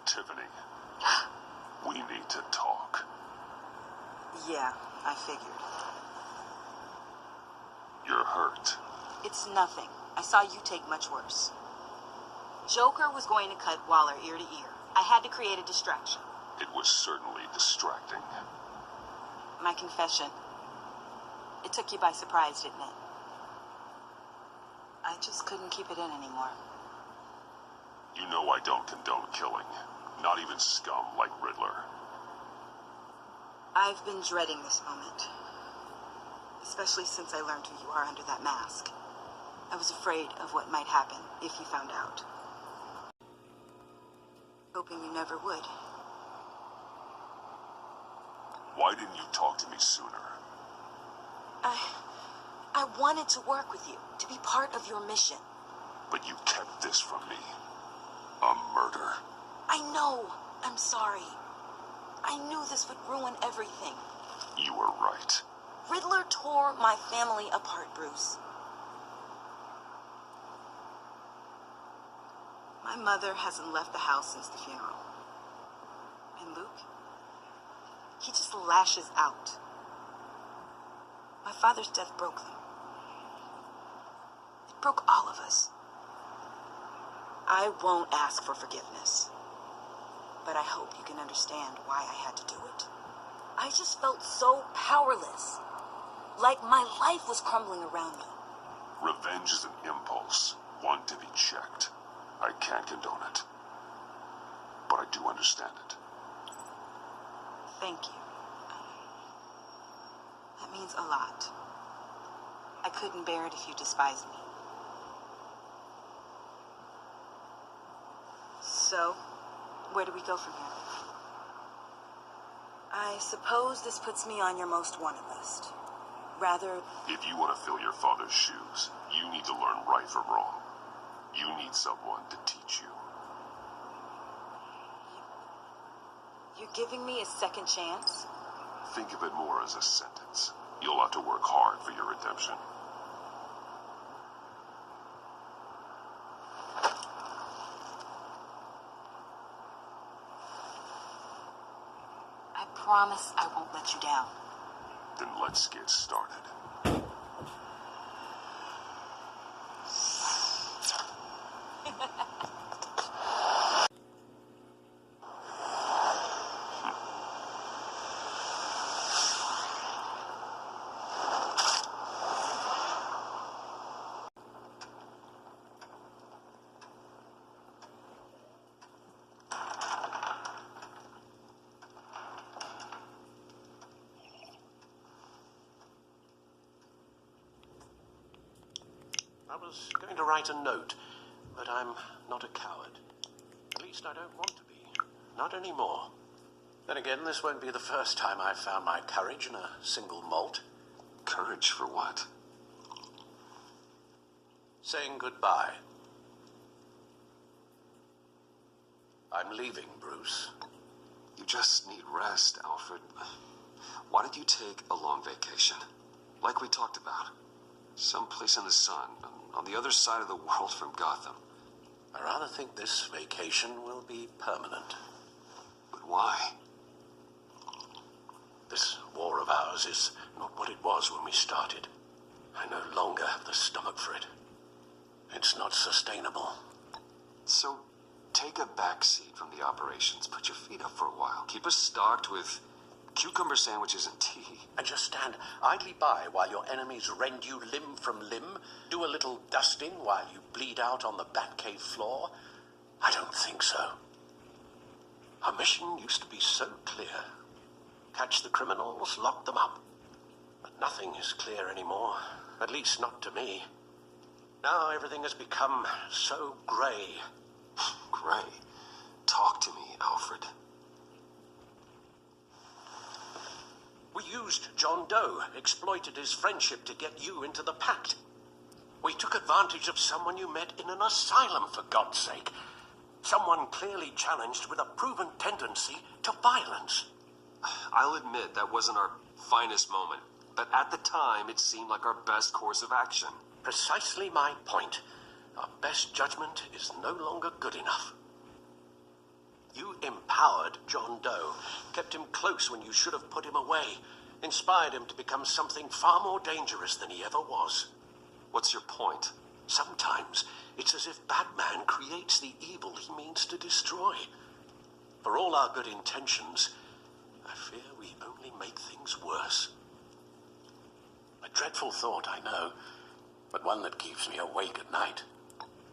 Tiffany, we need to talk. Yeah, I figured. You're hurt. It's nothing. I saw you take much worse. Joker was going to cut Waller ear to ear. I had to create a distraction. It was certainly distracting. My confession. It took you by surprise, didn't it? I just couldn't keep it in anymore. You know I don't condone killing. Not even scum like Riddler. I've been dreading this moment. Especially since I learned who you are under that mask. I was afraid of what might happen if you found out. Hoping you never would. Why didn't you talk to me sooner? I wanted to work with you, to be part of your mission. But you kept this from me. A murder. I know. I'm sorry. I knew this would ruin everything. You were right. Riddler tore my family apart, Bruce. My mother hasn't left the house since the funeral. And Luke, he just lashes out. My father's death broke them. It broke all of us. I won't ask for forgiveness. But I hope you can understand why I had to do it. I just felt so powerless. Like my life was crumbling around me. Revenge is an impulse, one to be checked. I can't condone it. But I do understand it. Thank you. That means a lot. I couldn't bear it if you despised me. So, where do we go from here? I suppose this puts me on your most wanted list. Rather... If you want to fill your father's shoes, you need to learn right from wrong. You need someone to teach you. You're giving me a second chance? Think of it more as a sentence. You'll have to work hard for your redemption. I promise I won't let you down. Then let's get started. I was going to write a note, but I'm not a coward. At least I don't want to be. Not anymore. Then again, this won't be the first time I've found my courage in a single malt. Courage for what? Saying goodbye. I'm leaving, Bruce. You just need rest, Alfred. Why don't you take a long vacation? Like we talked about. Someplace in the sun, on the other side of the world from Gotham. I rather think this vacation will be permanent. But why? This war of ours is not what it was when we started. I no longer have the stomach for it. It's not sustainable. So, take a back seat from the operations. Put your feet up for a while. Keep us stocked with cucumber sandwiches and tea. And just stand idly by while your enemies rend you limb from limb? Do a little dusting while you bleed out on the Batcave floor? I don't think so. Our mission used to be so clear. Catch the criminals, lock them up. But nothing is clear anymore, at least not to me. Now everything has become so grey. Gray, talk to me, Alfred. We used John Doe, exploited his friendship to get you into the pact. We took advantage of someone you met in an asylum, for God's sake. Someone clearly challenged with a proven tendency to violence. I'll admit that wasn't our finest moment, but at the time it seemed like our best course of action. Precisely my point. Our best judgment is no longer good enough. You empowered John Doe, kept him close when you should have put him away, inspired him to become something far more dangerous than he ever was. What's your point? Sometimes it's as if Batman creates the evil he means to destroy. For all our good intentions, I fear we only make things worse. A dreadful thought, I know, but one that keeps me awake at night.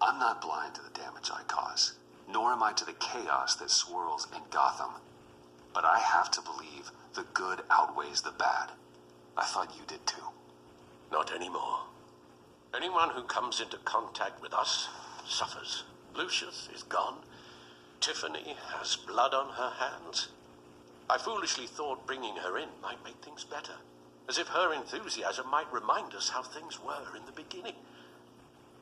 I'm not blind to the damage I cause, nor am I to the chaos that swirls in Gotham. But I have to believe the good outweighs the bad. I thought you did too. Not anymore. Anyone who comes into contact with us suffers. Lucius is gone. Tiffany has blood on her hands. I foolishly thought bringing her in might make things better, as if her enthusiasm might remind us how things were in the beginning.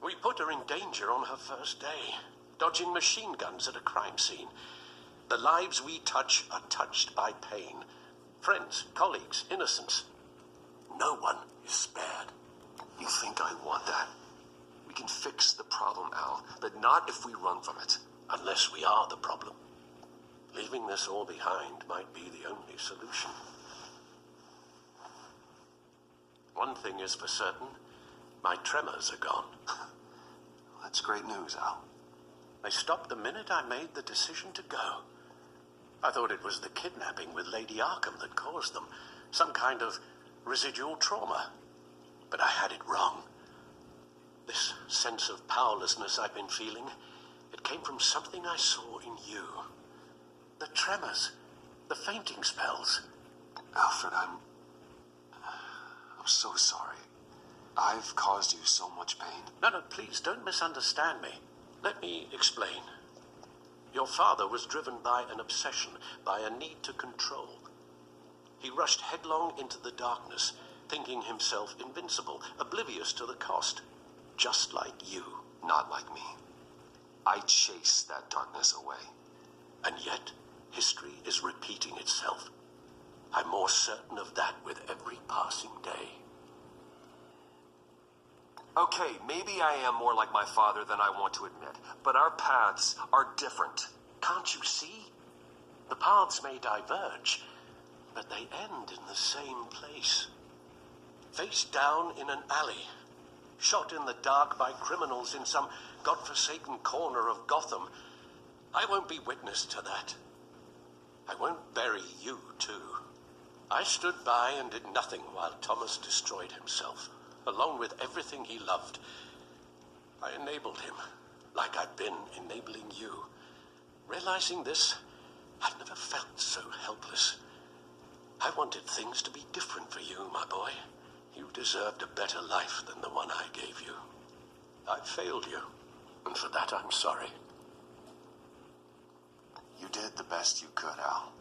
We put her in danger on her first day, dodging machine guns at a crime scene. The lives we touch are touched by pain. Friends, colleagues, innocents. No one is spared. You think I want that? We can fix the problem, Al, but not if we run from it. Unless we are the problem. Leaving this all behind might be the only solution. One thing is for certain, my tremors are gone. That's great news, Al. They stopped the minute I made the decision to go. I thought it was the kidnapping with Lady Arkham that caused them, some kind of residual trauma. But I had it wrong. This sense of powerlessness I've been feeling, it came from something I saw in you. The tremors, the fainting spells. Alfred, I'm so sorry. I've caused you so much pain. No, please, don't misunderstand me. Let me explain. Your father was driven by an obsession, by a need to control. He rushed headlong into the darkness, thinking himself invincible, oblivious to the cost. Just like you. Not like me. I chased that darkness away. And yet, history is repeating itself. I'm more certain of that with every passing day. Okay, maybe I am more like my father than I want to admit, but our paths are different. Can't you see? The paths may diverge, but they end in the same place. Face down in an alley, shot in the dark by criminals in some godforsaken corner of Gotham. I won't be witness to that. I won't bury you, too. I stood by and did nothing while Thomas destroyed himself, along with everything he loved. I enabled him, like I've been enabling you. Realizing this, I've never felt so helpless. I wanted things to be different for you, my boy. You deserved a better life than the one I gave you. I failed you, and for that I'm sorry. You did the best you could, Al.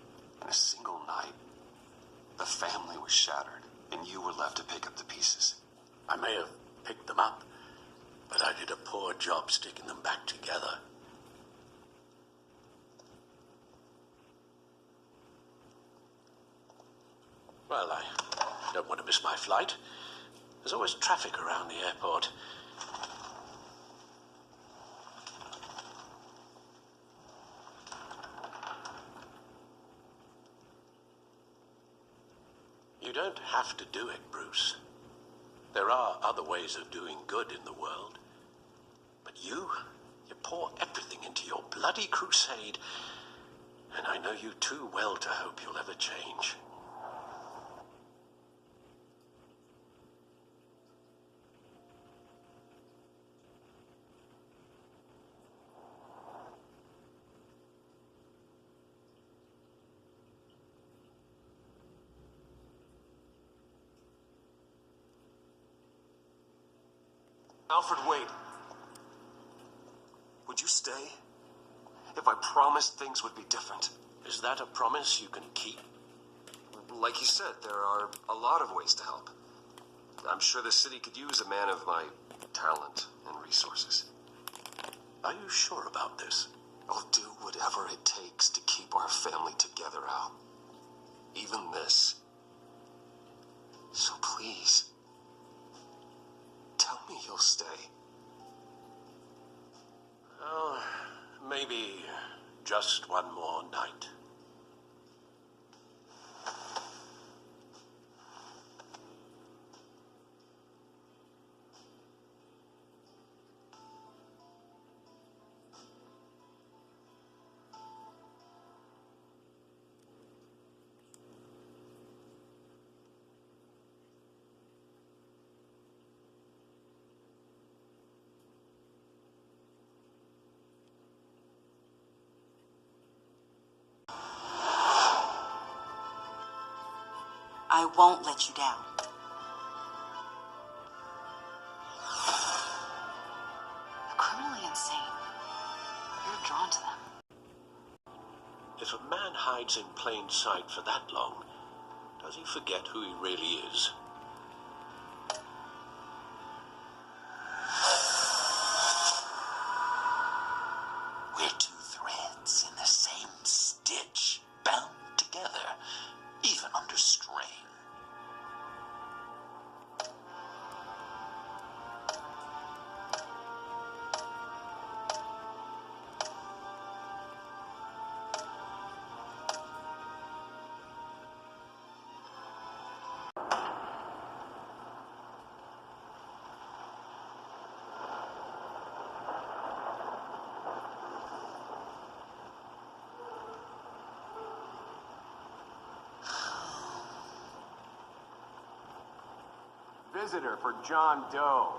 In a single night, the family was shattered, and you were left to pick up the pieces. I may have picked them up, but I did a poor job sticking them back together. Well, I don't want to miss my flight. There's always traffic around the airport. You don't have to do it, Bruce. There are other ways of doing good in the world. But you pour everything into your bloody crusade, and I know you too well to hope you'll ever change. Alfred, wait. Would you stay? If I promised things would be different. Is that a promise you can keep? Like you said, there are a lot of ways to help. I'm sure the city could use a man of my talent and resources. Are you sure about this? I'll do whatever it takes to keep our family together, Al. Even this. So please, tell me you'll stay. Oh, maybe Just one more night. I won't let you down. They're criminally insane. You're drawn to them. If a man hides in plain sight for that long, does he forget who he really is? We're two threads in the same stitch, bound together, even under strain. Visitor for John Doe.